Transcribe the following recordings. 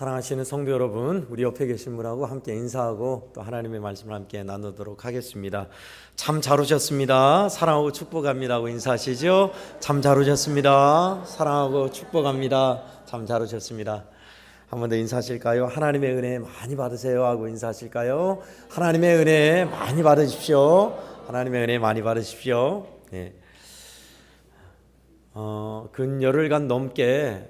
사랑하시는 성도 여러분, 우리 옆에 계신 분하고 함께 인사하고 또 하나님의 말씀을 함께 나누도록 하겠습니다. 참 잘 오셨습니다. 사랑하고 축복합니다 하고 인사하시죠. 참 잘 오셨습니다. 사랑하고 축복합니다. 참 잘 오셨습니다. 한 번 더 인사하실까요? 하나님의 은혜 많이 받으세요 하고 인사하실까요? 하나님의 은혜 많이 받으십시오. 하나님의 은혜 많이 받으십시오. 네. 근 열흘간 넘게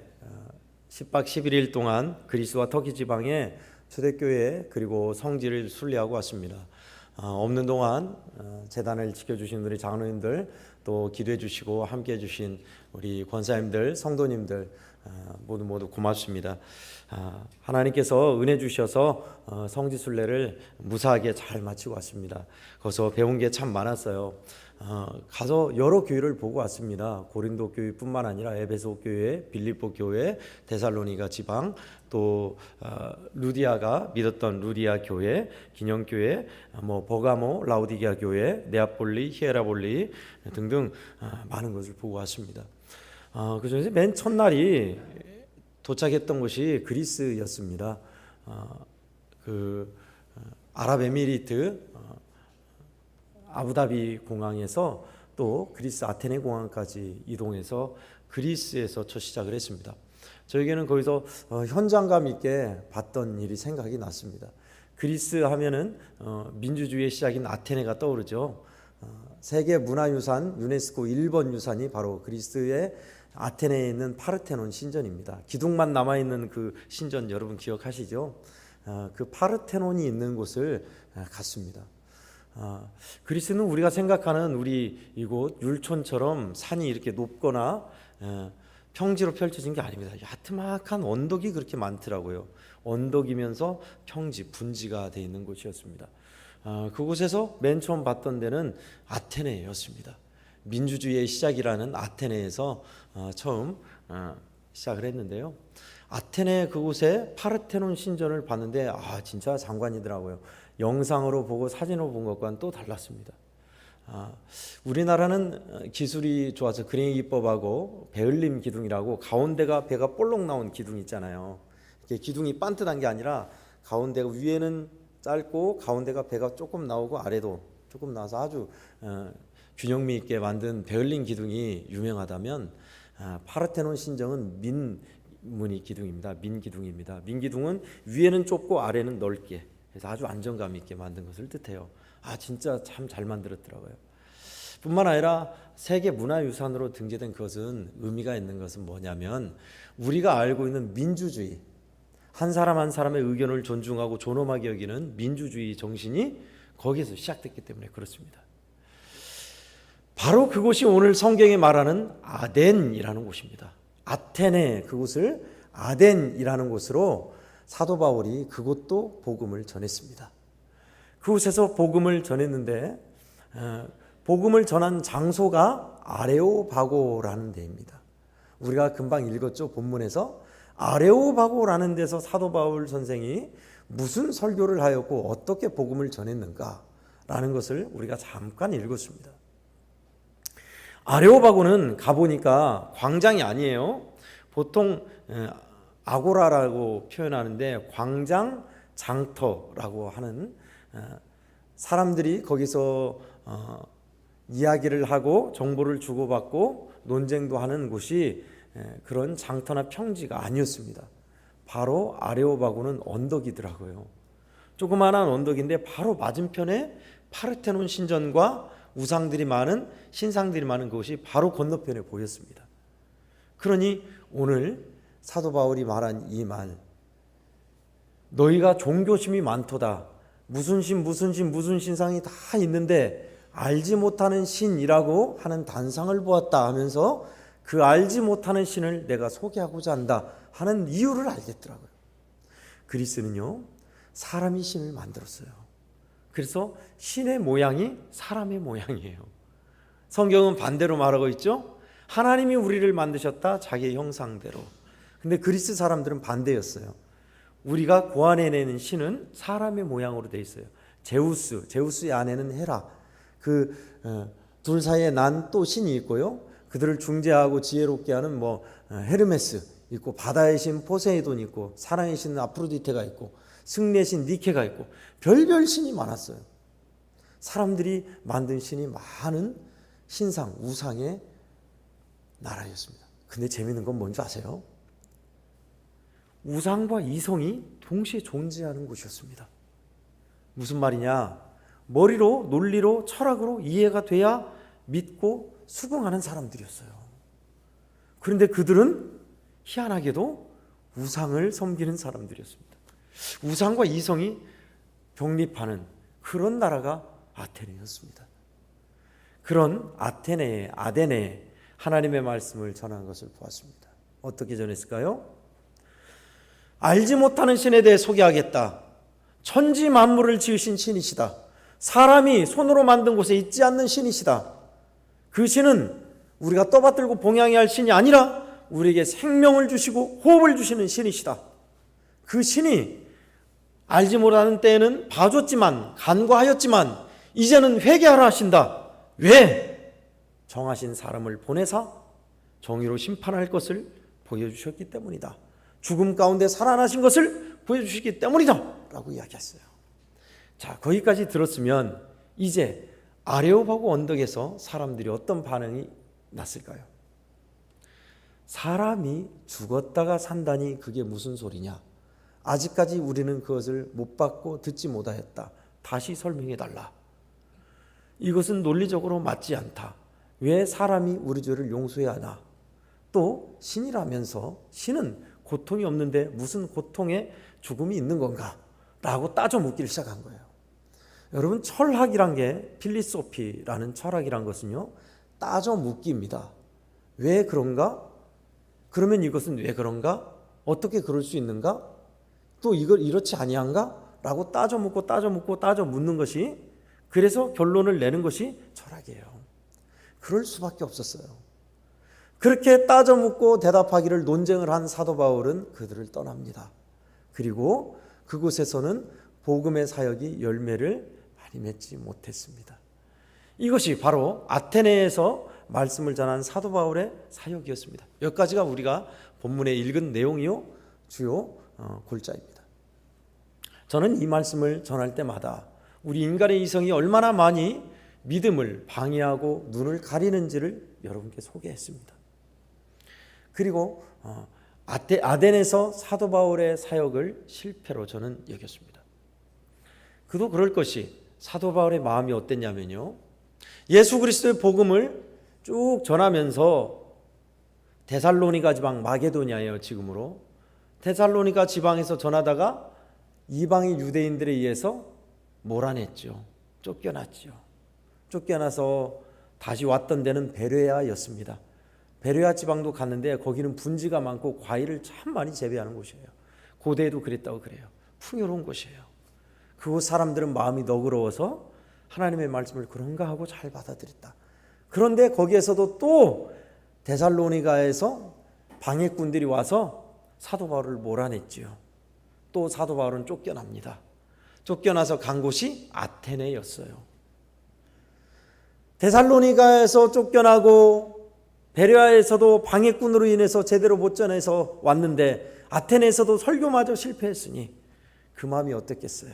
10박 11일 동안 그리스와 터키 지방의 초대교회 그리고 성지를 순례하고 왔습니다. 없는 동안 재단을 지켜주신 우리 장로님들, 또 기도해 주시고 함께해 주신 우리 권사님들, 성도님들 모두 고맙습니다. 하나님께서 은혜 주셔서 성지 순례를 무사하게 잘 마치고 왔습니다. 거기서 배운 게 참 많았어요. 가서 여러 교회를 보고 왔습니다. 고린도 교회뿐만 아니라 에베소 교회, 빌립보 교회, 데살로니가 지방, 또 루디아가 믿었던 루디아 교회, 기념 교회, 버가모, 라우디게아 교회, 네아폴리, 히에라볼리 등등 많은 것을 보고 왔습니다. 그중에서 맨 첫날이 도착했던 곳이 그리스였습니다. 아랍에미리트 아부다비 공항에서 또 그리스 아테네 공항까지 이동해서 그리스에서 첫 시작을 했습니다. 저에게는 거기서 현장감 있게 봤던 일이 생각이 났습니다. 그리스 하면은 민주주의의 시작인 아테네가 떠오르죠. 세계 문화유산 유네스코 1번 유산이 바로 그리스의 아테네에 있는 파르테논 신전입니다. 기둥만 남아있는 그 신전 여러분 기억하시죠? 그 파르테논이 있는 곳을 갔습니다. 그리스는 우리가 생각하는 우리 이곳 율촌처럼 산이 이렇게 높거나 평지로 펼쳐진 게 아닙니다. 야트막한 언덕이 그렇게 많더라고요. 언덕이면서 평지, 분지가 되어 있는 곳이었습니다. 그곳에서 맨 처음 봤던 데는 아테네였습니다. 민주주의의 시작이라는 아테네에서 처음 시작을 했는데요. 아테네 그곳에 파르테논 신전을 봤는데 진짜 장관이더라고요. 영상으로 보고 사진으로 본 것과는 또 달랐습니다. 우리나라는 기술이 좋아서 그림 기법하고 베을림 기둥이라고 가운데가 배가 볼록 나온 기둥 있잖아요. 이렇게 기둥이 반듯한 게 아니라 가운데가 위에는 짧고 가운데가 배가 조금 나오고 아래도 조금 나와서 아주 균형미 있게 만든 베을림 기둥이 유명하다면 파르테논 신전은 민무늬 기둥입니다. 민기둥입니다. 민기둥은 위에는 좁고 아래는 넓게, 그래서 아주 안정감 있게 만든 것을 뜻해요. 진짜 참 잘 만들었더라고요. 뿐만 아니라 세계 문화유산으로 등재된 것은 의미가 있는 것은 뭐냐면 우리가 알고 있는 민주주의, 한 사람 한 사람의 의견을 존중하고 존엄하게 여기는 민주주의 정신이 거기에서 시작됐기 때문에 그렇습니다. 바로 그곳이 오늘 성경이 말하는 아덴이라는 곳입니다. 아테네 그곳을 아덴이라는 곳으로 사도 바울이 그곳도 복음을 전했습니다. 그곳에서 복음을 전했는데 복음을 전한 장소가 아레오바고라는 데입니다. 우리가 금방 읽었죠. 본문에서 아레오바고라는 데서 사도 바울 선생이 무슨 설교를 하였고 어떻게 복음을 전했는가라는 것을 우리가 잠깐 읽었습니다. 아레오바고는 가보니까 광장이 아니에요. 보통 아고라라고 표현하는데 광장 장터라고 하는 사람들이 거기서 이야기를 하고 정보를 주고받고 논쟁도 하는 곳이 그런 장터나 평지가 아니었습니다. 바로 아레오바고는 언덕이더라고요. 조그마한 언덕인데 바로 맞은편에 파르테논 신전과 우상들이 많은, 신상들이 많은 곳이 바로 건너편에 보였습니다. 그러니 오늘 사도 바울이 말한 이 말, 너희가 종교심이 많도다. 무슨 신상이 다 있는데 알지 못하는 신이라고 하는 단상을 보았다 하면서 그 알지 못하는 신을 내가 소개하고자 한다 하는 이유를 알겠더라고요. 그리스는요, 사람이 신을 만들었어요. 그래서 신의 모양이 사람의 모양이에요. 성경은 반대로 말하고 있죠. 하나님이 우리를 만드셨다, 자기의 형상대로. 근데 그리스 사람들은 반대였어요. 우리가 고안해내는 신은 사람의 모양으로 되어 있어요. 제우스의 아내는 헤라. 둘 사이에 난 또 신이 있고요. 그들을 중재하고 지혜롭게 하는 헤르메스, 있고, 바다의 신 포세이돈이 있고, 사랑의 신 아프로디테가 있고, 승리의 신 니케가 있고, 별별 신이 많았어요. 사람들이 만든 신이 많은 신상, 우상의 나라였습니다. 근데 재미있는 건 뭔지 아세요? 우상과 이성이 동시에 존재하는 곳이었습니다. 무슨 말이냐? 머리로, 논리로, 철학으로 이해가 돼야 믿고 수긍하는 사람들이었어요. 그런데 그들은 희한하게도 우상을 섬기는 사람들이었습니다. 우상과 이성이 병립하는 그런 나라가 아테네였습니다. 그런 아테네에 하나님의 말씀을 전한 것을 보았습니다. 어떻게 전했을까요? 알지 못하는 신에 대해 소개하겠다. 천지 만물을 지으신 신이시다. 사람이 손으로 만든 곳에 있지 않는 신이시다. 그 신은 우리가 떠받들고 봉양해야 할 신이 아니라 우리에게 생명을 주시고 호흡을 주시는 신이시다. 그 신이 알지 못하는 때에는 봐줬지만, 간과하였지만 이제는 회개하라 하신다. 왜? 정하신 사람을 보내사 정의로 심판할 것을 보여주셨기 때문이다. 죽음 가운데 살아나신 것을 보여주시기 때문이다 라고 이야기했어요. 자, 거기까지 들었으면 이제 아레오파고 언덕에서 사람들이 어떤 반응이 났을까요? 사람이 죽었다가 산다니 그게 무슨 소리냐? 아직까지 우리는 그것을 못 받고 듣지 못하였다. 다시 설명해 달라. 이것은 논리적으로 맞지 않다. 왜 사람이 우리 죄를 용서해야 하나? 또 신이라면서 신은 고통이 없는데 무슨 고통에 죽음이 있는 건가? 라고 따져 묻기를 시작한 거예요. 여러분, 철학이란 게, 필리소피라는 철학이란 것은요, 따져 묻기입니다. 왜 그런가? 그러면 이것은 왜 그런가? 어떻게 그럴 수 있는가? 또 이걸 이렇지 아니한가? 라고 따져 묻는 것이, 그래서 결론을 내는 것이 철학이에요. 그럴 수밖에 없었어요. 그렇게 따져 묻고 대답하기를 논쟁을 한 사도 바울은 그들을 떠납니다. 그리고 그곳에서는 복음의 사역이 열매를 많이 맺지 못했습니다. 이것이 바로 아테네에서 말씀을 전한 사도 바울의 사역이었습니다. 여기까지가 우리가 본문에 읽은 내용이요, 주요 골자입니다. 저는 이 말씀을 전할 때마다 우리 인간의 이성이 얼마나 많이 믿음을 방해하고 눈을 가리는지를 여러분께 소개했습니다. 그리고 아덴에서 사도 바울의 사역을 실패로 저는 여겼습니다. 그도 그럴 것이, 사도 바울의 마음이 어땠냐면요, 예수 그리스도의 복음을 쭉 전하면서 데살로니가 지방, 마게도냐예요 지금으로. 데살로니가 지방에서 전하다가 이방인 유대인들에 의해서 몰아냈죠. 쫓겨났죠. 쫓겨나서 다시 왔던 데는 베레아였습니다. 베레아 지방도 갔는데 거기는 분지가 많고 과일을 참 많이 재배하는 곳이에요. 고대에도 그랬다고 그래요. 풍요로운 곳이에요. 그곳 사람들은 마음이 너그러워서 하나님의 말씀을 그런가 하고 잘 받아들였다. 그런데 거기에서도 또 데살로니가에서 방해꾼들이 와서 사도 바울을 몰아냈지요. 또 사도 바울은 쫓겨납니다. 쫓겨나서 간 곳이 아테네였어요. 데살로니가에서 쫓겨나고 베레아에서도 방해꾼으로 인해서 제대로 못 전해서 왔는데 아테네에서도 설교마저 실패했으니 그 마음이 어땠겠어요?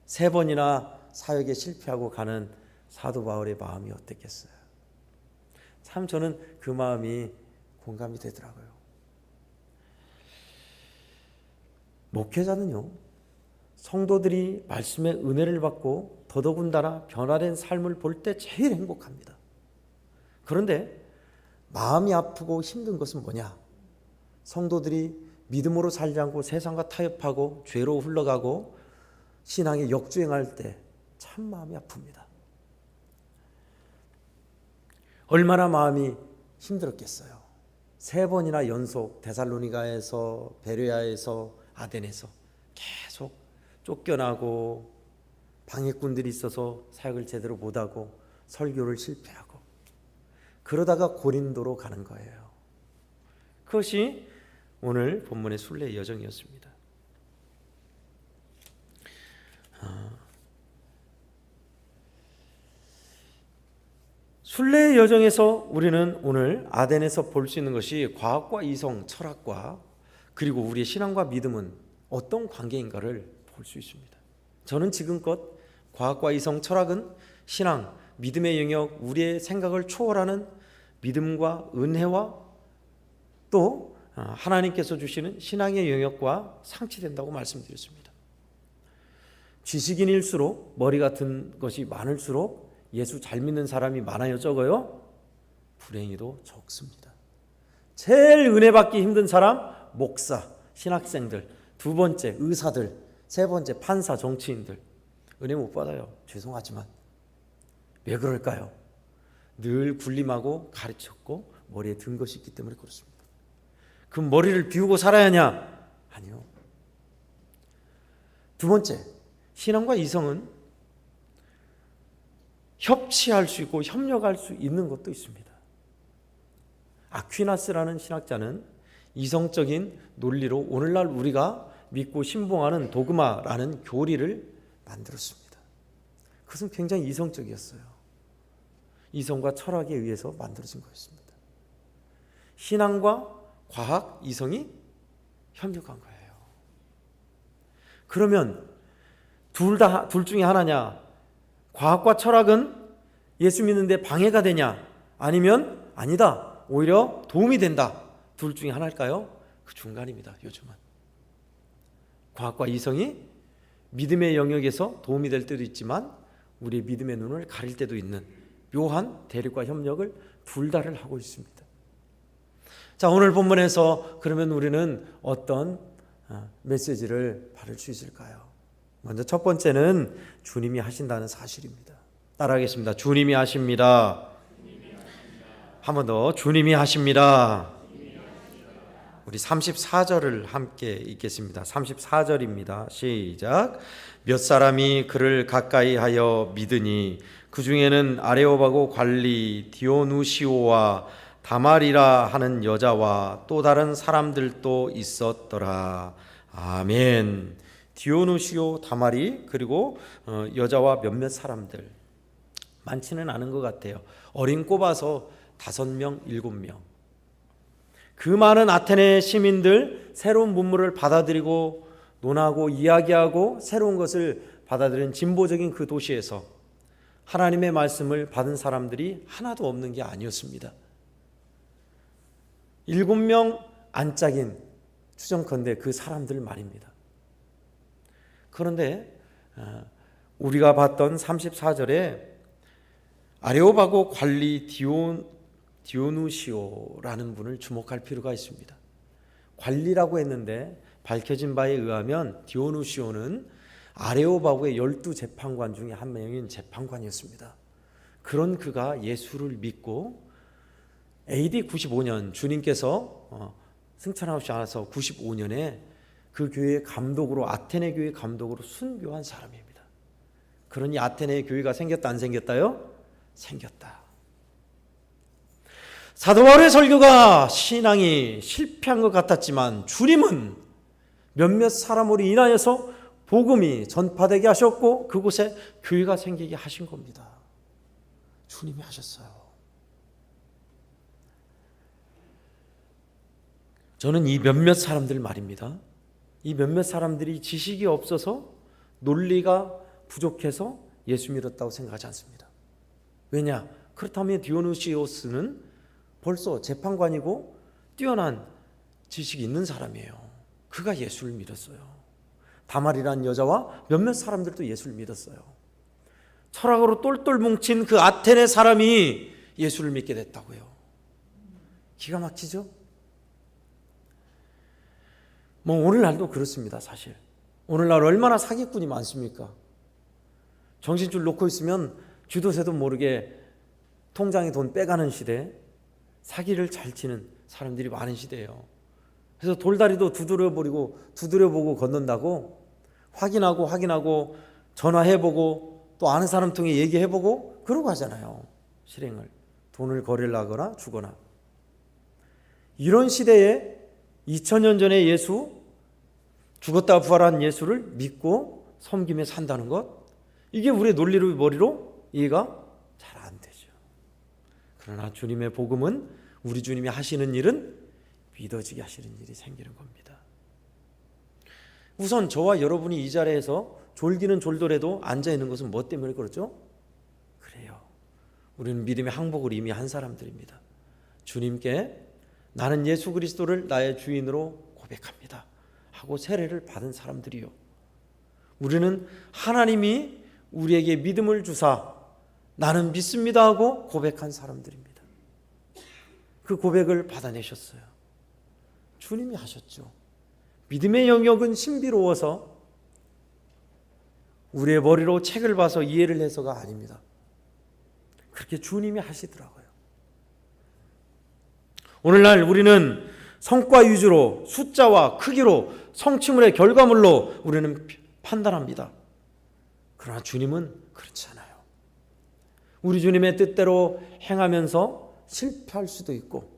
3번이나 사역에 실패하고 가는 사도 바울의 마음이 어땠겠어요? 참 저는 그 마음이 공감이 되더라고요. 목회자는요, 성도들이 말씀의 은혜를 받고 더더군다나 변화된 삶을 볼 때 제일 행복합니다. 그런데 마음이 아프고 힘든 것은 뭐냐? 성도들이 믿음으로 살지 않고 세상과 타협하고 죄로 흘러가고 신앙에 역주행할 때 참 마음이 아픕니다. 얼마나 마음이 힘들었겠어요. 3번이나 연속 데살로니가에서, 베레아에서, 아덴에서 계속 쫓겨나고 방해꾼들이 있어서 사역을 제대로 못하고 설교를 실패하고 그러다가 고린도로 가는 거예요. 그것이 오늘 본문의 순례 여정이었습니다. 순례의 여정에서 우리는 오늘 아덴에서 볼 수 있는 것이 과학과 이성, 철학과 그리고 우리의 신앙과 믿음은 어떤 관계인가를 볼 수 있습니다. 저는 지금껏 과학과 이성, 철학은 신앙, 믿음의 영역, 우리의 생각을 초월하는 믿음과 은혜와 또 하나님께서 주시는 신앙의 영역과 상치된다고 말씀드렸습니다. 지식인일수록 머리 같은 것이 많을수록 예수 잘 믿는 사람이 많아요, 적어요? 불행히도 적습니다. 제일 은혜 받기 힘든 사람, 목사, 신학생들, 두 번째 의사들, 세 번째 판사, 정치인들. 은혜 못 받아요. 죄송하지만. 왜 그럴까요? 늘 군림하고 가르쳤고 머리에 든 것이 있기 때문에 그렇습니다. 그럼 머리를 비우고 살아야 하냐? 아니요. 두 번째, 신앙과 이성은 협치할 수 있고 협력할 수 있는 것도 있습니다. 아퀴나스라는 신학자는 이성적인 논리로 오늘날 우리가 믿고 신봉하는 도그마라는 교리를 만들었습니다. 그것은 굉장히 이성적이었어요. 이성과 철학에 의해서 만들어진 거였습니다. 신앙과 과학, 이성이 협력한 거예요. 그러면 둘 중에 하나냐? 과학과 철학은 예수 믿는데 방해가 되냐? 아니면 아니다, 오히려 도움이 된다. 둘 중에 하나일까요? 그 중간입니다. 요즘은 과학과 이성이 믿음의 영역에서 도움이 될 때도 있지만 우리의 믿음의 눈을 가릴 때도 있는 묘한 대립과 협력을 둘 다를 하고 있습니다. 자, 오늘 본문에서 그러면 우리는 어떤 메시지를 받을 수 있을까요? 먼저 첫 번째는 주님이 하신다는 사실입니다. 따라하겠습니다. 주님이 하십니다. 한 번 더, 주님이 하십니다. 우리 34절을 함께 읽겠습니다. 34절입니다. 시작. 몇 사람이 그를 가까이 하여 믿으니 그 중에는 아레오바고 관리 디오누시오와 다말이라 하는 여자와 또 다른 사람들도 있었더라. 아멘. 디오누시오, 다말이, 그리고 여자와 몇몇 사람들, 많지는 않은 것 같아요. 어린 꼽아서 5명, 7명. 그 많은 아테네 시민들, 새로운 문물을 받아들이고 논하고 이야기하고 새로운 것을 받아들인 진보적인 그 도시에서 하나님의 말씀을 받은 사람들이 하나도 없는 게 아니었습니다. 7명 안짝인 추정컨대 그 사람들 말입니다. 그런데 우리가 봤던 34절에 아레오바고 관리 디오누시오라는 분을 주목할 필요가 있습니다. 관리라고 했는데 밝혀진 바에 의하면 디오누시오는 아레오바고의 12재판관 중에 한 명인 재판관이었습니다. 그런 그가 예수를 믿고 AD 95년 주님께서 승천하셔서 95년에 그 교회의 감독으로, 아테네 교회 감독으로 순교한 사람입니다. 그러니 아테네 교회가 생겼다 안 생겼다요? 생겼다. 사도 바울의 설교가 신앙이 실패한 것 같았지만 주님은 몇몇 사람으로 인하여서 복음이 전파되게 하셨고 그곳에 교회가 생기게 하신 겁니다. 주님이 하셨어요. 저는 이 몇몇 사람들 말입니다. 이 몇몇 사람들이 지식이 없어서 논리가 부족해서 예수 믿었다고 생각하지 않습니다. 왜냐? 그렇다면 디오누시오스는 벌써 재판관이고 뛰어난 지식이 있는 사람이에요. 그가 예수를 믿었어요. 다말이라는 여자와 몇몇 사람들도 예수를 믿었어요. 철학으로 똘똘 뭉친 그 아테네 사람이 예수를 믿게 됐다고요. 기가 막히죠? 뭐 오늘날도 그렇습니다. 사실 오늘날 얼마나 사기꾼이 많습니까? 정신줄 놓고 있으면 쥐도 새도 모르게 통장에 돈 빼가는 시대, 사기를 잘 치는 사람들이 많은 시대예요. 그래서 돌다리도 두드려보고 건넌다고 확인하고 전화해보고 또 아는 사람 통해 얘기해보고 그러고 하잖아요. 실행을 돈을 거래하거나 주거나. 이런 시대에 2000년 전에 예수, 죽었다 부활한 예수를 믿고 섬기며 산다는 것, 이게 우리의 논리로 머리로 이해가 잘 안 되죠. 그러나 주님의 복음은 우리 주님이 하시는 일은 믿어지게 하시는 일이 생기는 겁니다. 우선 저와 여러분이 이 자리에서 졸기는 졸더라도 앉아있는 것은 뭐 때문에 그렇죠? 그래요. 우리는 믿음의 항복을 이미 한 사람들입니다. 주님께 나는 예수 그리스도를 나의 주인으로 고백합니다 하고 세례를 받은 사람들이요. 우리는 하나님이 우리에게 믿음을 주사 나는 믿습니다 하고 고백한 사람들입니다. 그 고백을 받아내셨어요. 주님이 하셨죠. 믿음의 영역은 신비로워서 우리의 머리로 책을 봐서 이해를 해서가 아닙니다. 그렇게 주님이 하시더라고요. 오늘날 우리는 성과 위주로 숫자와 크기로 성취물의 결과물로 우리는 판단합니다. 그러나 주님은 그렇지 않아요. 우리 주님의 뜻대로 행하면서 실패할 수도 있고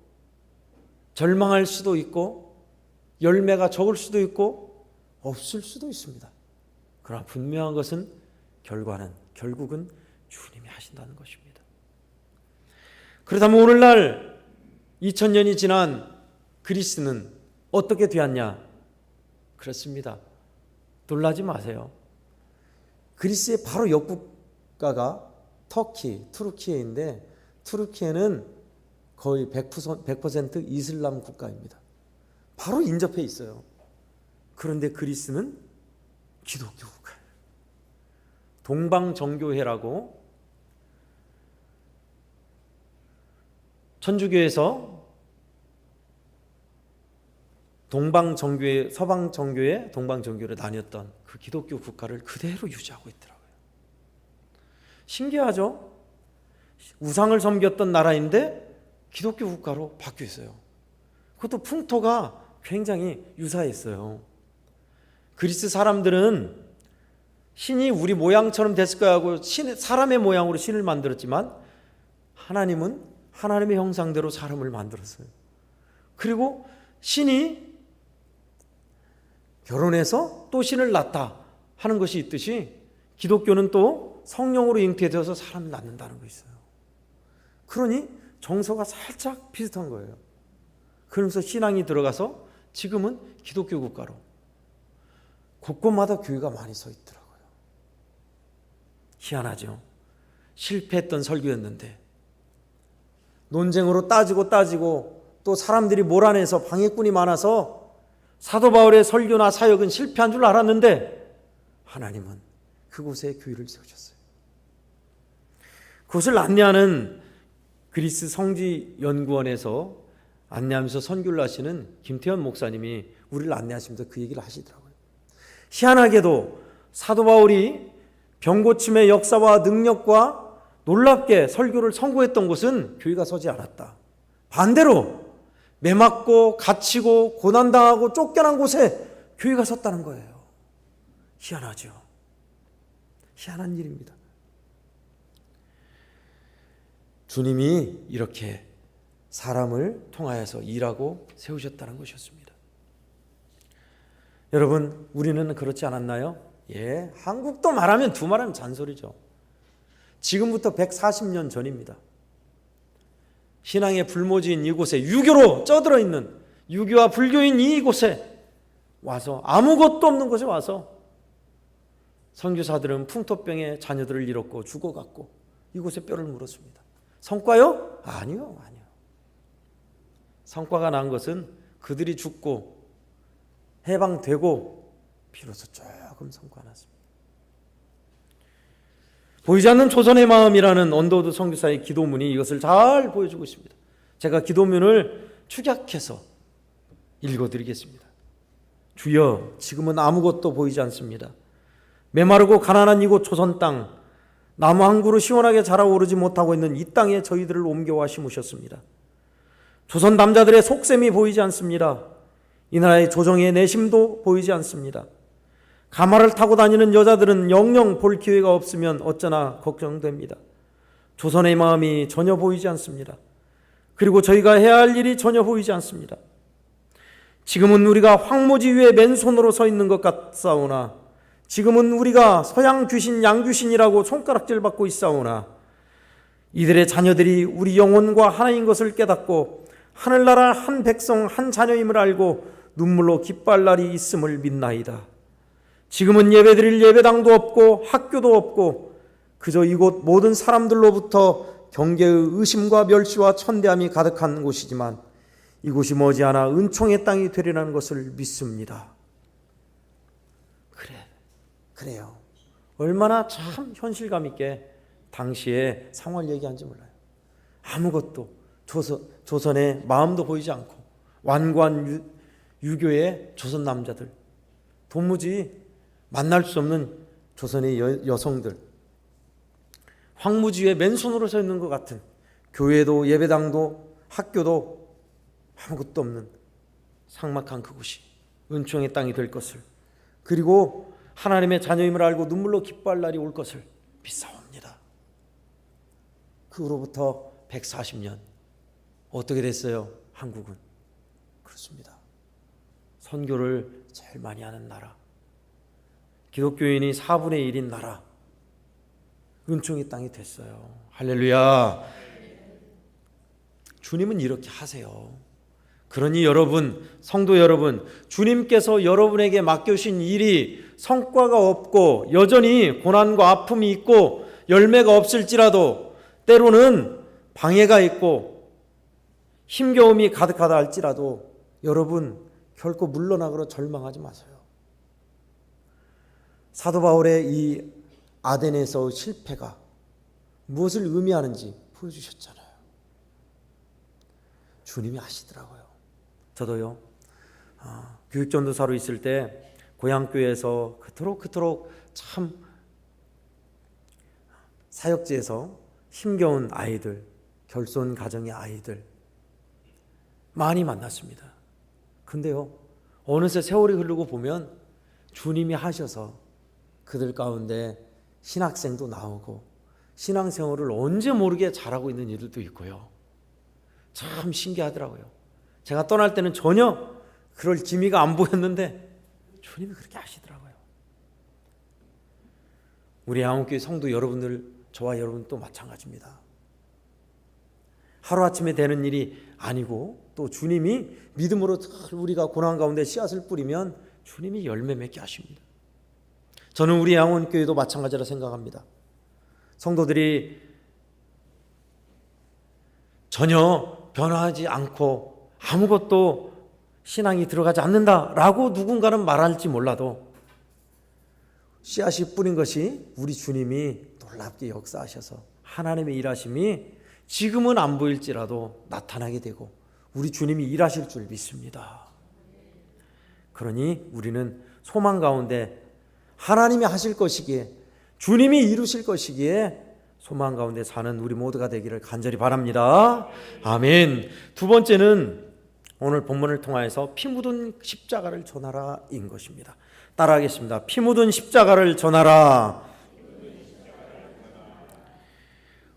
절망할 수도 있고 열매가 적을 수도 있고 없을 수도 있습니다. 그러나 분명한 것은 결국은 주님이 하신다는 것입니다. 그렇다면 오늘날 2000년이 지난 그리스는 어떻게 되었냐? 그렇습니다. 놀라지 마세요. 그리스의 바로 옆국가가 투르키예인데 투르키에는 거의 100% 이슬람 국가입니다. 바로 인접해 있어요. 그런데 그리스는 기독교 국가예요. 동방정교회라고 천주교에서 동방정교회, 서방정교회, 동방정교를 나뉘었던 그 기독교 국가를 그대로 유지하고 있더라고요. 신기하죠? 우상을 섬겼던 나라인데 기독교 국가로 바뀌어 있어요. 그것도 풍토가 굉장히 유사했어요. 그리스 사람들은 신이 우리 모양처럼 됐을 거야 하고 사람의 모양으로 신을 만들었지만 하나님은 하나님의 형상대로 사람을 만들었어요. 그리고 신이 결혼해서 또 신을 낳다 하는 것이 있듯이 기독교는 또 성령으로 잉태되어서 사람을 낳는다는 것이 있어요. 그러니 정서가 살짝 비슷한 거예요. 그러면서 신앙이 들어가서 지금은 기독교 국가로 곳곳마다 교회가 많이 서 있더라고요. 희한하죠. 실패했던 설교였는데 논쟁으로 따지고 또 사람들이 몰아내서 방해꾼이 많아서 사도 바울의 설교나 사역은 실패한 줄 알았는데 하나님은 그곳에 교회를 세우셨어요. 그것을 안내하는 그리스 성지연구원에서 안내하면서 선교를 하시는 김태현 목사님이 우리를 안내하시면서 그 얘기를 하시더라고요. 희한하게도 사도 바울이 병고침의 역사와 능력과 놀랍게 설교를 선고했던 곳은 교회가 서지 않았다. 반대로 매맞고 갇히고 고난당하고 쫓겨난 곳에 교회가 섰다는 거예요. 희한하죠. 희한한 일입니다. 주님이 이렇게 사람을 통하여서 일하고 세우셨다는 것이었습니다. 여러분, 우리는 그렇지 않았나요? 예, 한국도 말하면 두말하면 잔소리죠. 지금부터 140년 전입니다. 신앙의 불모지인 이곳에 유교로 쩌들어 있는 유교와 불교인 이곳에 와서 아무것도 없는 곳에 와서 선교사들은 풍토병에 자녀들을 잃었고 죽어갔고 이곳에 뼈를 물었습니다. 성과요? 아니요. 성과가 난 것은 그들이 죽고 해방되고 비로소 조금 성과가 났습니다. 보이지 않는 조선의 마음이라는 언더우드 선교사의 기도문이 이것을 잘 보여주고 있습니다. 제가 기도문을 축약해서 읽어드리겠습니다. 주여, 지금은 아무것도 보이지 않습니다. 메마르고 가난한 이곳 조선 땅, 나무 한 그루 시원하게 자라오르지 못하고 있는 이 땅에 저희들을 옮겨와 심으셨습니다. 조선 남자들의 속셈이 보이지 않습니다. 이 나라의 조정의 내심도 보이지 않습니다. 가마를 타고 다니는 여자들은 영영 볼 기회가 없으면 어쩌나 걱정됩니다. 조선의 마음이 전혀 보이지 않습니다. 그리고 저희가 해야 할 일이 전혀 보이지 않습니다. 지금은 우리가 황무지 위에 맨손으로 서 있는 것 같사오나, 지금은 우리가 서양 귀신, 양귀신이라고 손가락질 받고 있사오나, 이들의 자녀들이 우리 영혼과 하나인 것을 깨닫고 하늘나라 한 백성 한 자녀임을 알고 눈물로 기뻐할 날이 있음을 믿나이다. 지금은 예배드릴 예배당도 없고 학교도 없고 그저 이곳 모든 사람들로부터 경계의 의심과 멸시와 천대함이 가득한 곳이지만 이곳이 머지않아 은총의 땅이 되리라는 것을 믿습니다. 그래요. 얼마나 참 현실감 있게 당시의 상황을 얘기하는지 몰라요. 아무것도 조선의 마음도 보이지 않고 완고한 유교의 조선 남자들, 도무지 만날 수 없는 조선의 여성들, 황무지에 맨손으로 서 있는 것 같은, 교회도 예배당도 학교도 아무것도 없는 삭막한 그곳이 은총의 땅이 될 것을, 그리고 하나님의 자녀임을 알고 눈물로 기뻐할 날이 올 것을 믿사옵니다. 그 후로부터 140년 어떻게 됐어요? 한국은 그렇습니다. 선교를 제일 많이 하는 나라, 기독교인이 4분의 1인 나라, 은총의 땅이 됐어요. 할렐루야. 주님은 이렇게 하세요. 그러니 여러분, 성도 여러분, 주님께서 여러분에게 맡겨주신 일이 성과가 없고 여전히 고난과 아픔이 있고 열매가 없을지라도, 때로는 방해가 있고 힘겨움이 가득하다 할지라도 여러분 결코 물러나거나 절망하지 마세요. 사도 바울의 이 아덴에서 실패가 무엇을 의미하는지 보여주셨잖아요. 주님이 아시더라고요. 저도요, 교육전도사로 있을 때 고향교회에서 그토록 참 사역지에서 힘겨운 아이들, 결손 가정의 아이들 많이 만났습니다. 근데요, 어느새 세월이 흐르고 보면 주님이 하셔서 그들 가운데 신학생도 나오고 신앙생활을 언제 모르게 잘하고 있는 이들도 있고요. 참 신기하더라고요. 제가 떠날 때는 전혀 그럴 기미가 안 보였는데 주님이 그렇게 하시더라고요. 우리 양원교회 성도 여러분들, 저와 여러분 또 마찬가지입니다. 하루아침에 되는 일이 아니고 또 주님이 믿음으로 우리가 고난 가운데 씨앗을 뿌리면 주님이 열매 맺게 하십니다. 저는 우리 양원교회도 마찬가지라 생각합니다. 성도들이 전혀 변화하지 않고 아무것도 신앙이 들어가지 않는다라고 누군가는 말할지 몰라도 씨앗이 뿌린 것이 우리 주님이 놀랍게 역사하셔서 하나님의 일하심이 지금은 안 보일지라도 나타나게 되고 우리 주님이 일하실 줄 믿습니다. 그러니 우리는 소망 가운데 하나님이 하실 것이기에, 주님이 이루실 것이기에 소망 가운데 사는 우리 모두가 되기를 간절히 바랍니다. 아멘. 두 번째는 오늘 본문을 통하여서 피 묻은 십자가를 전하라 인 것입니다. 따라하겠습니다. 피 묻은 십자가를 전하라.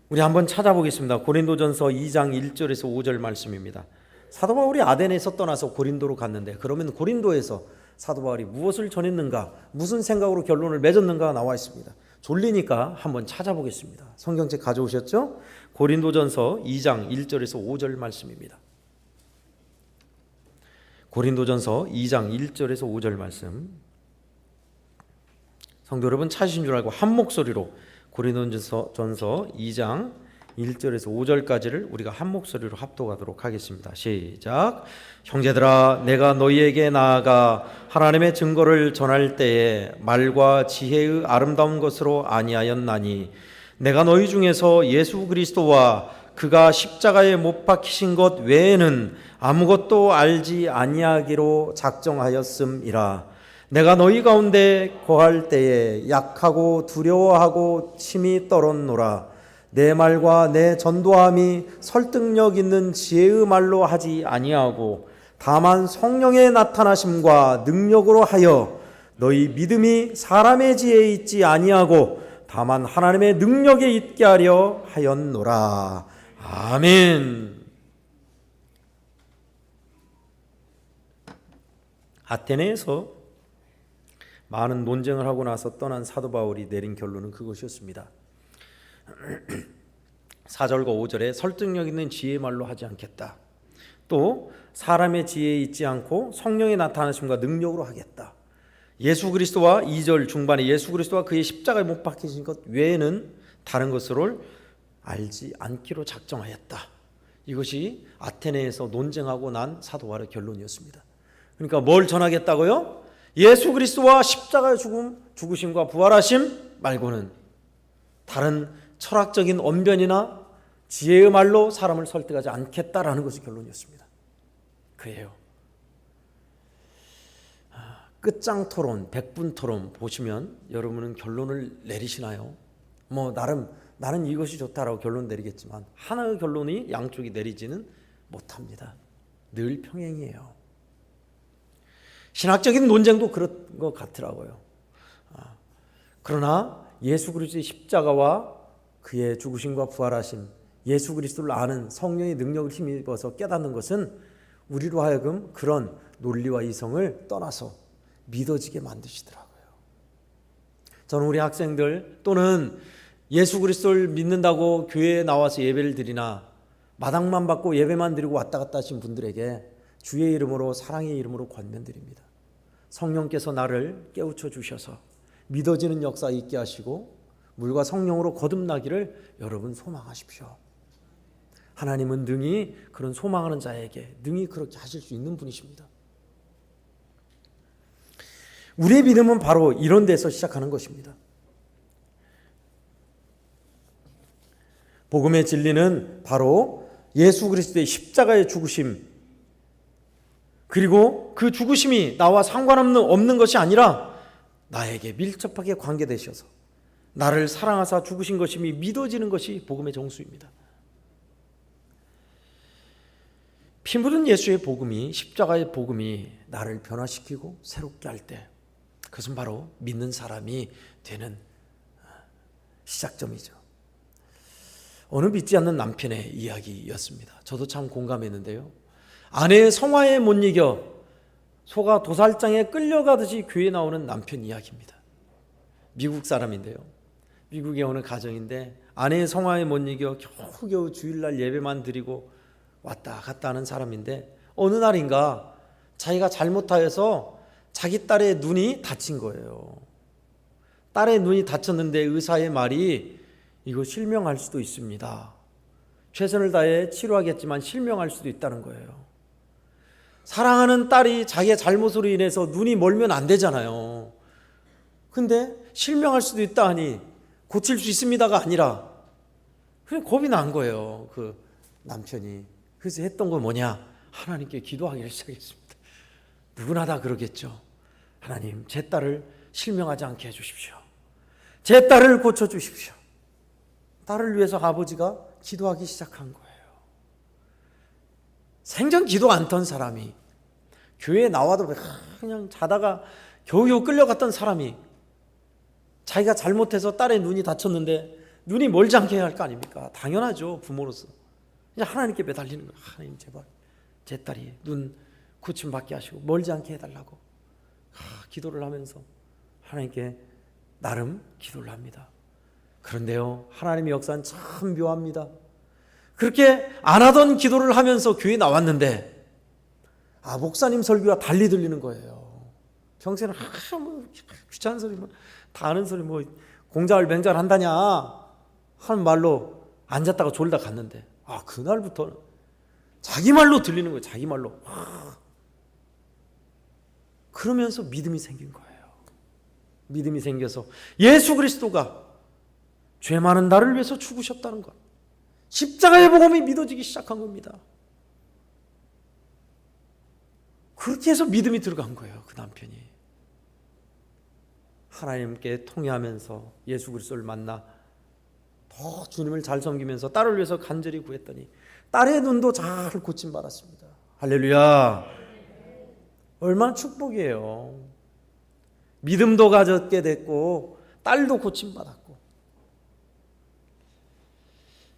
우리 한번 찾아보겠습니다. 고린도전서 2장 1절에서 5절 말씀입니다. 사도 바울이 아덴에서 떠나서 고린도로 갔는데, 그러면 고린도에서 사도 바울이 무엇을 전했는가, 무슨 생각으로 결론을 맺었는가 나와 있습니다. 졸리니까 한번 찾아보겠습니다. 성경책 가져오셨죠? 고린도전서 2장 1절에서 5절 말씀입니다. 고린도전서 2장 1절에서 5절 말씀. 성도 여러분 찾으신 줄 알고 한 목소리로 고린도전서 2장 1절에서 5절까지를 우리가 한 목소리로 합독하도록 하겠습니다. 시작. 형제들아, 내가 너희에게 나아가 하나님의 증거를 전할 때에 말과 지혜의 아름다운 것으로 아니하였나니, 내가 너희 중에서 예수 그리스도와 그가 십자가에 못 박히신 것 외에는 아무것도 알지 아니하기로 작정하였음이라. 내가 너희 가운데 거할 때에 약하고 두려워하고 침이 떨었노라. 내 말과 내 전도함이 설득력 있는 지혜의 말로 하지 아니하고 다만 성령의 나타나심과 능력으로 하여 너희 믿음이 사람의 지혜에 있지 아니하고 다만 하나님의 능력에 있게 하려 하였노라. 아멘. 아테네에서 많은 논쟁을 하고 나서 떠난 사도 바울이 내린 결론은 그것이었습니다. 4절과 5절에 설득력 있는 지혜의 말로 하지 않겠다. 또 사람의 지혜에 있지 않고 성령의 나타나심과 능력으로 하겠다. 예수 그리스도와 2절 중반에 예수 그리스도와 그의 십자가에 못 박히신 것 외에는 다른 것을 알지 않기로 작정하였다. 이것이 아테네에서 논쟁하고 난 사도 바울의 결론이었습니다. 그러니까 뭘 전하겠다고요? 예수 그리스도와 십자가의 죽으심과 부활하심 말고는 다른 철학적인 언변이나 지혜의 말로 사람을 설득하지 않겠다라는 것이 결론이었습니다. 그래요. 끝장 토론, 백분 토론 보시면 여러분은 결론을 내리시나요? 나는 이것이 좋다라고 결론 내리겠지만 하나의 결론이 양쪽이 내리지는 못합니다. 늘 평행이에요. 신학적인 논쟁도 그런 것 같더라고요. 그러나 예수 그리스도의 십자가와 그의 죽으심과 부활하심, 예수 그리스도를 아는 성령의 능력을 힘입어서 깨닫는 것은 우리로 하여금 그런 논리와 이성을 떠나서 믿어지게 만드시더라고요. 저는 우리 학생들 또는 예수 그리스도를 믿는다고 교회에 나와서 예배를 드리나 마당만 받고 예배만 드리고 왔다 갔다 하신 분들에게 주의 이름으로 사랑의 이름으로 권면드립니다. 성령께서 나를 깨우쳐 주셔서 믿어지는 역사 있게 하시고 물과 성령으로 거듭나기를 여러분 소망하십시오. 하나님은 능히 그런 소망하는 자에게 능히 그렇게 하실 수 있는 분이십니다. 우리의 믿음은 바로 이런 데서 시작하는 것입니다. 복음의 진리는 바로 예수 그리스도의 십자가의 죽으심, 그리고 그 죽으심이 나와 상관없는 것이 아니라 나에게 밀접하게 관계되셔서 나를 사랑하사 죽으신 것임이 믿어지는 것이 복음의 정수입니다. 피 묻은 예수의 복음이, 십자가의 복음이 나를 변화시키고 새롭게 할 때 그것은 바로 믿는 사람이 되는 시작점이죠. 어느 믿지 않는 남편의 이야기였습니다. 저도 참 공감했는데요. 아내의 성화에 못 이겨 소가 도살장에 끌려가듯이 교회에 나오는 남편 이야기입니다. 미국 사람인데요. 미국에 오는 가정인데 아내의 성화에 못 이겨 겨우겨우 주일날 예배만 드리고 왔다 갔다 하는 사람인데 어느 날인가 자기가 잘못하여서 자기 딸의 눈이 다친 거예요. 딸의 눈이 다쳤는데 의사의 말이 이거 실명할 수도 있습니다. 최선을 다해 치료하겠지만 실명할 수도 있다는 거예요. 사랑하는 딸이 자기의 잘못으로 인해서 눈이 멀면 안 되잖아요. 근데 실명할 수도 있다 하니 고칠 수 있습니다가 아니라 그냥 겁이 난 거예요. 그 남편이. 그래서 했던 건 뭐냐? 하나님께 기도하기를 시작했습니다. 누구나 다 그러겠죠. 하나님, 제 딸을 실명하지 않게 해주십시오. 제 딸을 고쳐주십시오. 딸을 위해서 아버지가 기도하기 시작한 거예요. 생전 기도 안 턴 사람이, 교회에 나와도 그냥 자다가 겨우겨우 끌려갔던 사람이 자기가 잘못해서 딸의 눈이 다쳤는데 눈이 멀지 않게 해야 할 거 아닙니까? 당연하죠, 부모로서. 이제 하나님께 매달리는 거예요. 하나님, 제발 제 딸이 눈 고침받게 하시고 멀지 않게 해달라고 기도를 하면서 하나님께 나름 기도를 합니다. 그런데요, 하나님의 역사는 참 묘합니다. 그렇게 안 하던 기도를 하면서 교회에 나왔는데 목사님 설교가 달리 들리는 거예요. 평소에는 귀찮은 소리, 다 아는 소리, 공자를 맹자를 한다냐 하는 말로 앉았다가 졸다 갔는데 그날부터 자기 말로 들리는 거예요. 자기 말로. 그러면서 믿음이 생긴 거예요. 믿음이 생겨서 예수 그리스도가 죄 많은 나를 위해서 죽으셨다는 것, 십자가의 복음이 믿어지기 시작한 겁니다. 그렇게 해서 믿음이 들어간 거예요. 그 남편이 하나님께 통회하면서 예수 그리스도를 만나 더 주님을 잘 섬기면서 딸을 위해서 간절히 구했더니 딸의 눈도 잘 고침받았습니다. 할렐루야. 얼마나 축복이에요. 믿음도 가졌게 됐고 딸도 고침받았고.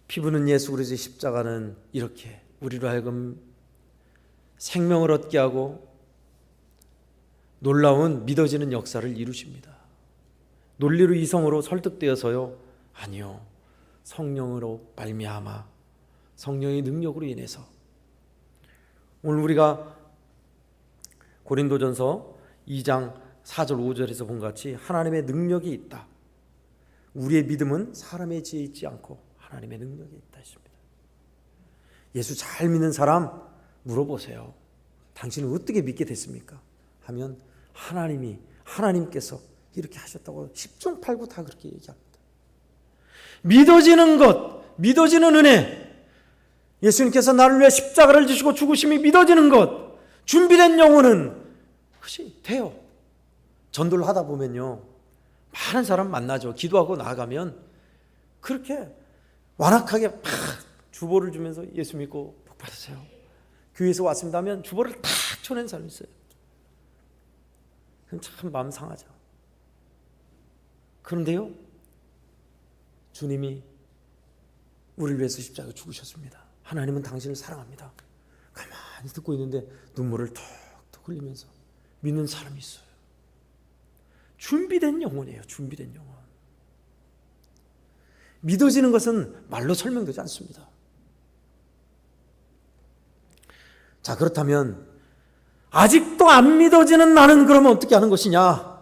피부는 예수 그리스도의 십자가는 이렇게 우리로 하여금 생명을 얻게 하고 놀라운 믿어지는 역사를 이루십니다. 논리로 이성으로 설득되어서요? 아니요. 성령으로 말미암아 성령의 능력으로 인해서 오늘 우리가 고린도전서 2장 4절 5절에서 본 것 같이 하나님의 능력이 있다. 우리의 믿음은 사람의 지혜에 있지 않고 하나님의 능력이 있다 했습니다. 예수 잘 믿는 사람 물어보세요. 당신은 어떻게 믿게 됐습니까? 하면 하나님께서 이렇게 하셨다고 십중팔구 다 그렇게 얘기합니다. 믿어지는 것, 믿어지는 은혜, 예수님께서 나를 위해 십자가를 지시고 죽으심이 믿어지는 것, 준비된 영혼은 그것이 돼요. 전도를 하다 보면요, 많은 사람 만나죠. 기도하고 나아가면 그렇게 완악하게 막 주보를 주면서 예수 믿고 복 받으세요. 교회에서 왔습니다 하면 주보를 탁 쳐낸 사람이 있어요. 그럼 참 마음 상하죠. 그런데요, 주님이 우리를 위해서 십자가에 죽으셨습니다. 하나님은 당신을 사랑합니다. 가만히 듣고 있는데 눈물을 톡톡 흘리면서 믿는 사람이 있어요. 준비된 영혼이에요. 준비된 영혼. 믿어지는 것은 말로 설명되지 않습니다. 자, 그렇다면 아직도 안 믿어지는 나는 그러면 어떻게 하는 것이냐?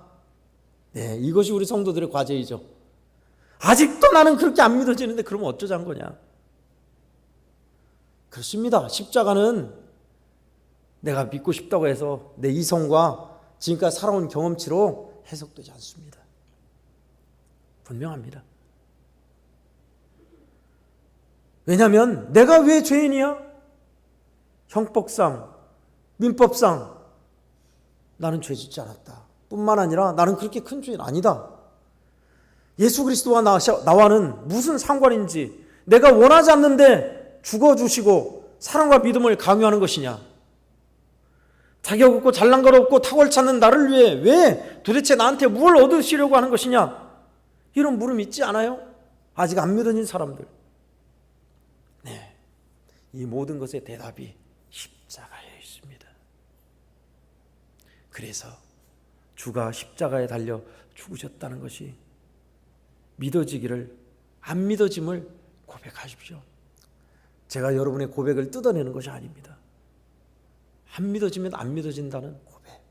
네, 이것이 우리 성도들의 과제이죠. 아직도 나는 그렇게 안 믿어지는데 그러면 어쩌자는 거냐? 그렇습니다. 십자가는 내가 믿고 싶다고 해서 내 이성과 지금까지 살아온 경험치로 해석되지 않습니다. 분명합니다. 왜냐하면 내가 왜 죄인이야? 형법상, 민법상 나는 죄 짓지 않았다. 뿐만 아니라 나는 그렇게 큰 죄인 아니다. 예수 그리스도와 나와는 무슨 상관인지, 내가 원하지 않는데 죽어주시고 사랑과 믿음을 강요하는 것이냐? 자격 없고 잘난 것 없고 탁월 찾는 나를 위해 왜 도대체 나한테 뭘 얻으시려고 하는 것이냐? 이런 물음 있지 않아요? 아직 안 믿어진 사람들. 네, 이 모든 것의 대답이 십자가에 있습니다. 그래서 주가 십자가에 달려 죽으셨다는 것이 믿어지기를, 안 믿어짐을 고백하십시오. 제가 여러분의 고백을 뜯어내는 것이 아닙니다. 안 믿어지면 안 믿어진다는 고백.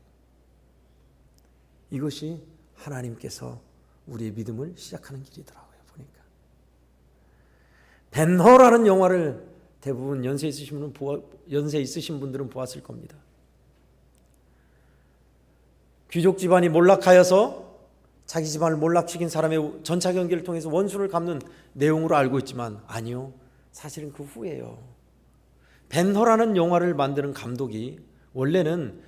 이것이 하나님께서 우리의 믿음을 시작하는 길이더라고요. 보니까 벤허라는 영화를 대부분 연세 있으신 분들은 보았을 겁니다. 귀족 집안이 몰락하여서 자기 집안을 몰락시킨 사람의 전차 경기를 통해서 원수를 갚는 내용으로 알고 있지만 아니요, 사실은 그 후예요. 벤허라는 영화를 만드는 감독이 원래는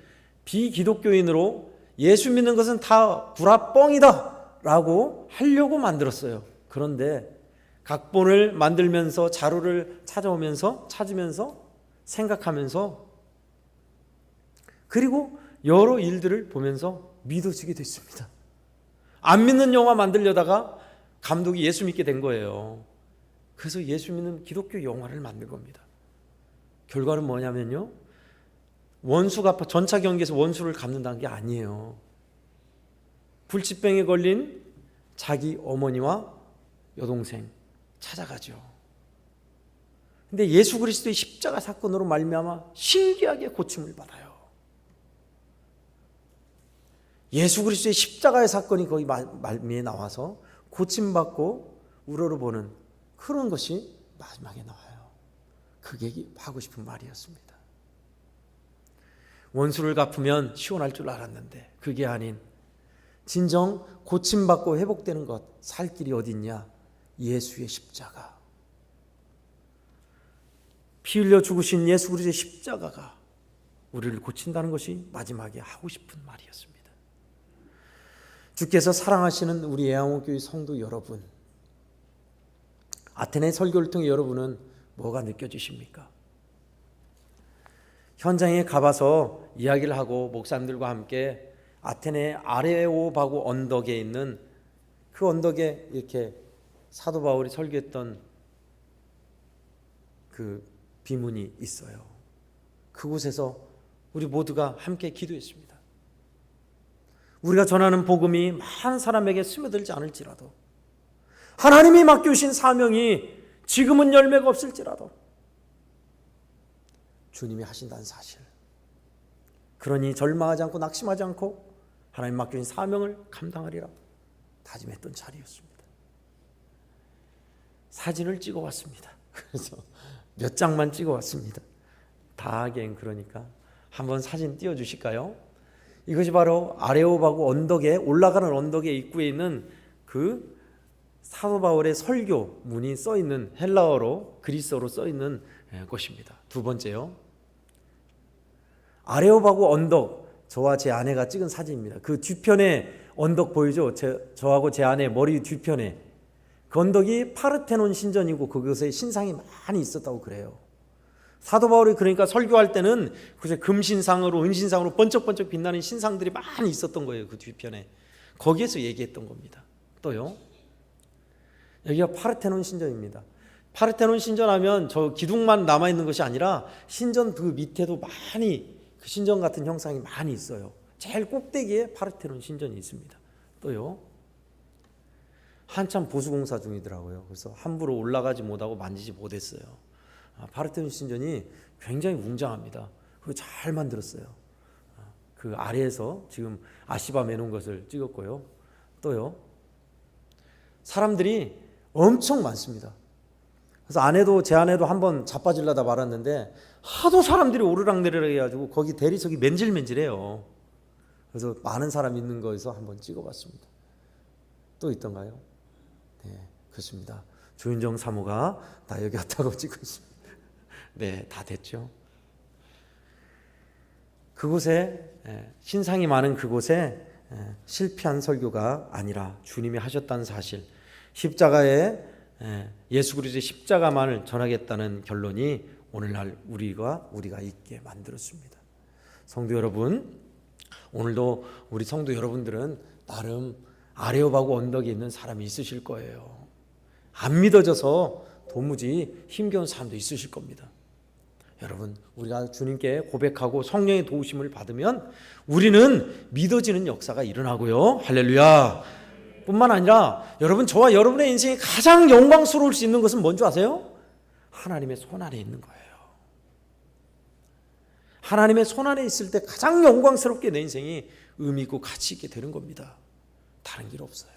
비기독교인으로 예수 믿는 것은 다 구라뻥이다 라고 하려고 만들었어요. 그런데 각본을 만들면서 자료를 찾으면서 생각하면서 그리고 여러 일들을 보면서 믿어지게 됐습니다. 안 믿는 영화 만들려다가 감독이 예수 믿게 된 거예요. 그래서 예수 믿는 기독교 영화를 만든 겁니다. 결과는 뭐냐면요, 전차 경기에서 원수를 갚는다는 게 아니에요. 불치병에 걸린 자기 어머니와 여동생 찾아가죠. 근데 예수 그리스도의 십자가 사건으로 말미암아 신기하게 고침을 받아요. 예수 그리스도의 십자가의 사건이 거기 말미에 나와서 고침받고 우러러보는 그런 것이 마지막에 나와요. 그게 하고 싶은 말이었습니다. 원수를 갚으면 시원할 줄 알았는데 그게 아닌 진정 고침받고 회복되는 것, 살 길이 어디 있냐? 예수의 십자가. 피 흘려 죽으신 예수 그리스도의 십자가가 우리를 고친다는 것이 마지막에 하고 싶은 말이었습니다. 주께서 사랑하시는 우리 애양호교회 성도 여러분, 아테네 설교를 통해 여러분은 뭐가 느껴지십니까? 현장에 가봐서 이야기를 하고 목사님들과 함께 아테네 아레오바고 언덕에 있는 그 언덕에 이렇게 사도 바울이 설교했던 그 비문이 있어요. 그곳에서 우리 모두가 함께 기도했습니다. 우리가 전하는 복음이 많은 사람에게 스며들지 않을지라도 하나님이 맡겨주신 사명이 지금은 열매가 없을지라도 주님이 하신다는 사실. 그러니 절망하지 않고 낙심하지 않고 하나님 맡겨진 사명을 감당하리라 다짐했던 자리였습니다. 사진을 찍어왔습니다. 그래서 몇 장만 찍어왔습니다. 다 하기엔 그러니까 한번 사진 띄워주실까요? 이것이 바로 아레오바고 언덕에 올라가는 언덕의 입구에 있는 그 사도 바울의 설교문이 써있는 헬라어로 그리스어로 써있는 곳입니다. 두 번째요. 아레오바고 언덕, 저와 제 아내가 찍은 사진입니다. 그 뒤편에 언덕 보이죠? 저하고 제 아내 머리 뒤편에 그 언덕이 파르테논 신전이고 그곳에 신상이 많이 있었다고 그래요. 사도 바울이 그러니까 설교할 때는 그새 금신상으로 은신상으로 번쩍번쩍 빛나는 신상들이 많이 있었던 거예요. 그 뒤편에. 거기에서 얘기했던 겁니다. 또요. 여기가 파르테논 신전입니다. 파르테논 신전하면 저 기둥만 남아있는 것이 아니라 신전 그 밑에도 많이 그 신전 같은 형상이 많이 있어요. 제일 꼭대기에 파르테논 신전이 있습니다. 또요. 한참 보수공사 중이더라고요. 그래서 함부로 올라가지 못하고 만지지 못했어요. 파르테논 신전이 굉장히 웅장합니다. 그거 잘 만들었어요. 그 아래에서 지금 아시바 매놓은 것을 찍었고요. 또요. 사람들이 엄청 많습니다. 그래서 제 아내도 한번 자빠질려다 말았는데 하도 사람들이 오르락내리락 해가지고 거기 대리석이 맨질맨질해요. 그래서 많은 사람 있는 거에서 한번 찍어봤습니다. 또 있던가요? 네, 그렇습니다. 조윤정 사모가 나 여기 왔다고 찍고 있습니다. 네, 다 됐죠. 그곳에 신상이 많은 그곳에 실패한 설교가 아니라 주님이 하셨다는 사실, 십자가에 예수 그리스도의 십자가만을 전하겠다는 결론이 오늘날 우리가 있게 만들었습니다. 성도 여러분, 오늘도 우리 성도 여러분들은 나름 아레오바고 언덕에 있는 사람이 있으실 거예요. 안 믿어져서 도무지 힘겨운 사람도 있으실 겁니다. 여러분, 우리가 주님께 고백하고 성령의 도우심을 받으면 우리는 믿어지는 역사가 일어나고요. 할렐루야. 뿐만 아니라 여러분, 저와 여러분의 인생이 가장 영광스러울 수 있는 것은 뭔지 아세요? 하나님의 손 안에 있는 거예요. 하나님의 손 안에 있을 때 가장 영광스럽게 내 인생이 의미 있고 가치 있게 되는 겁니다. 다른 길 없어요.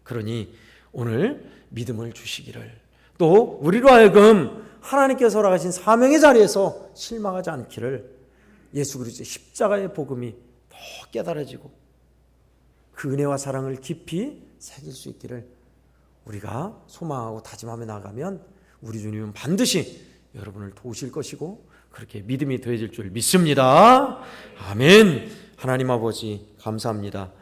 그러니 오늘 믿음을 주시기를, 또 우리로 하여금 하나님께서 허락하신 사명의 자리에서 실망하지 않기를, 예수 그리스도의 십자가의 복음이 더 깨달아지고 그 은혜와 사랑을 깊이 새길 수 있기를 우리가 소망하고 다짐하며 나가면 우리 주님은 반드시 여러분을 도우실 것이고 그렇게 믿음이 더해질 줄 믿습니다. 아멘. 하나님 아버지 감사합니다.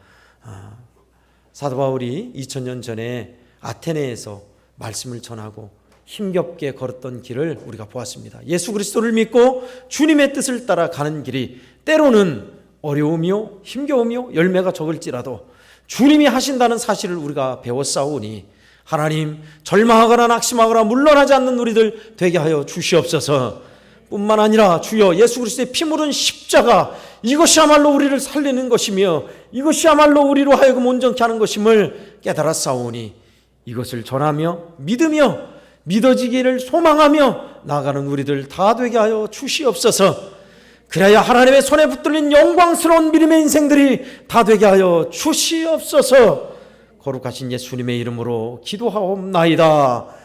사도 바울이 2000년 전에 아테네에서 말씀을 전하고 힘겹게 걸었던 길을 우리가 보았습니다. 예수 그리스도를 믿고 주님의 뜻을 따라 가는 길이 때로는 어려우며 힘겨우며 열매가 적을지라도 주님이 하신다는 사실을 우리가 배웠사오니 하나님, 절망하거나 낙심하거나 물러나지 않는 우리들 되게 하여 주시옵소서. 뿐만 아니라 주여, 예수 그리스도의 피 묻은 십자가, 이것이야말로 우리를 살리는 것이며 이것이야말로 우리로 하여금 온전케 하는 것임을 깨달았사오니 이것을 전하며 믿으며 믿어지기를 소망하며 나아가는 우리들 다 되게 하여 주시옵소서. 그래야 하나님의 손에 붙들린 영광스러운 믿음의 인생들이 다 되게 하여 주시옵소서. 거룩하신 예수님의 이름으로 기도하옵나이다.